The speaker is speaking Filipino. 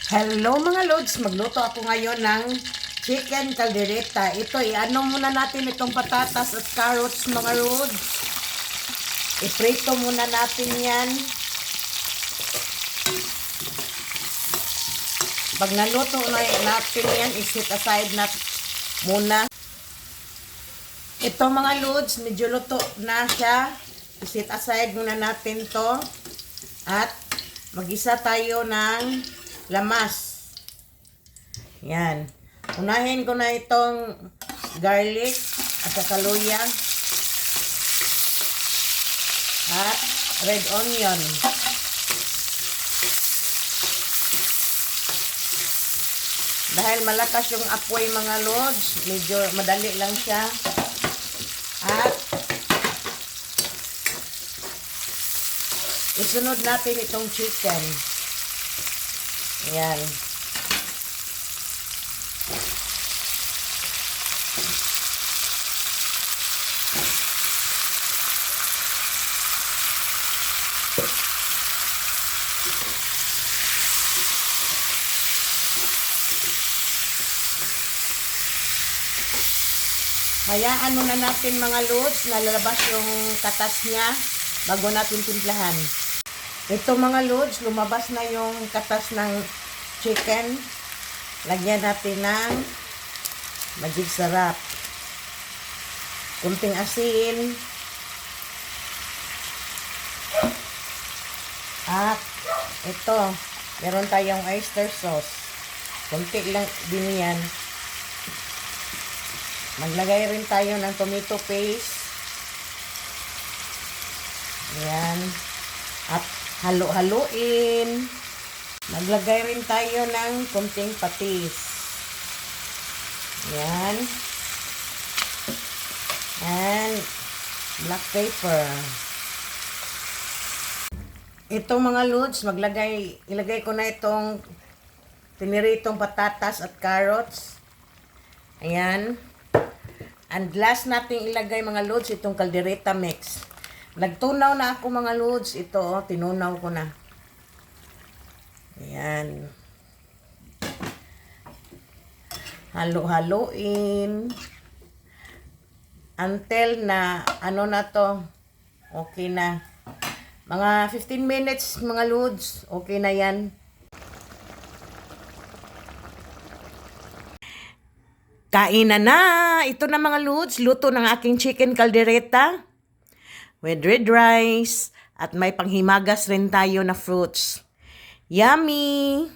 Hello mga lods, magluto ako ngayon ng chicken caldereta. Ito, i-ano muna natin itong patatas at carrots mga lods. I-prito muna natin yan. Pag naluto na natin yan, i-set aside na muna. Ito mga lods, medyo luto na siya. I-set aside muna natin to. At mag-isa tayo ng lamas. Yan. Unahin ko na itong garlic at saka luya at red onion. Dahil malakas yung apoy mga lods, medyo madali lang siya. At isunod natin itong chicken. Ayan. Hayaan muna natin mga lods na lalabas yung katas niya bago natin timplahan. Ito mga lods, lumabas na yung katas ng chicken. Lagyan natin ng magic sarap. Kunting asin. At ito, meron tayong oyster sauce. Kunti lang din yan. Maglagay rin tayo ng tomato paste. Ayan. At halo-haloin. Maglagay rin tayo ng kunting patis. Ayan. And black pepper. Ito mga lods, ilagay ko na itong piniritong patatas at carrots. Ayan. And last natin ilagay mga lods itong caldereta mix. Nagtunaw na ako mga lods. Ito, tinunaw ko na. Ayan. Halo-haloin. Until na, ano na to, okay na. Mga 15 minutes mga lods, okay na yan. Kainan na! Ito na mga lods, luto ng aking chicken caldereta with red rice at may panghimagas rin tayo na fruits. Yummy!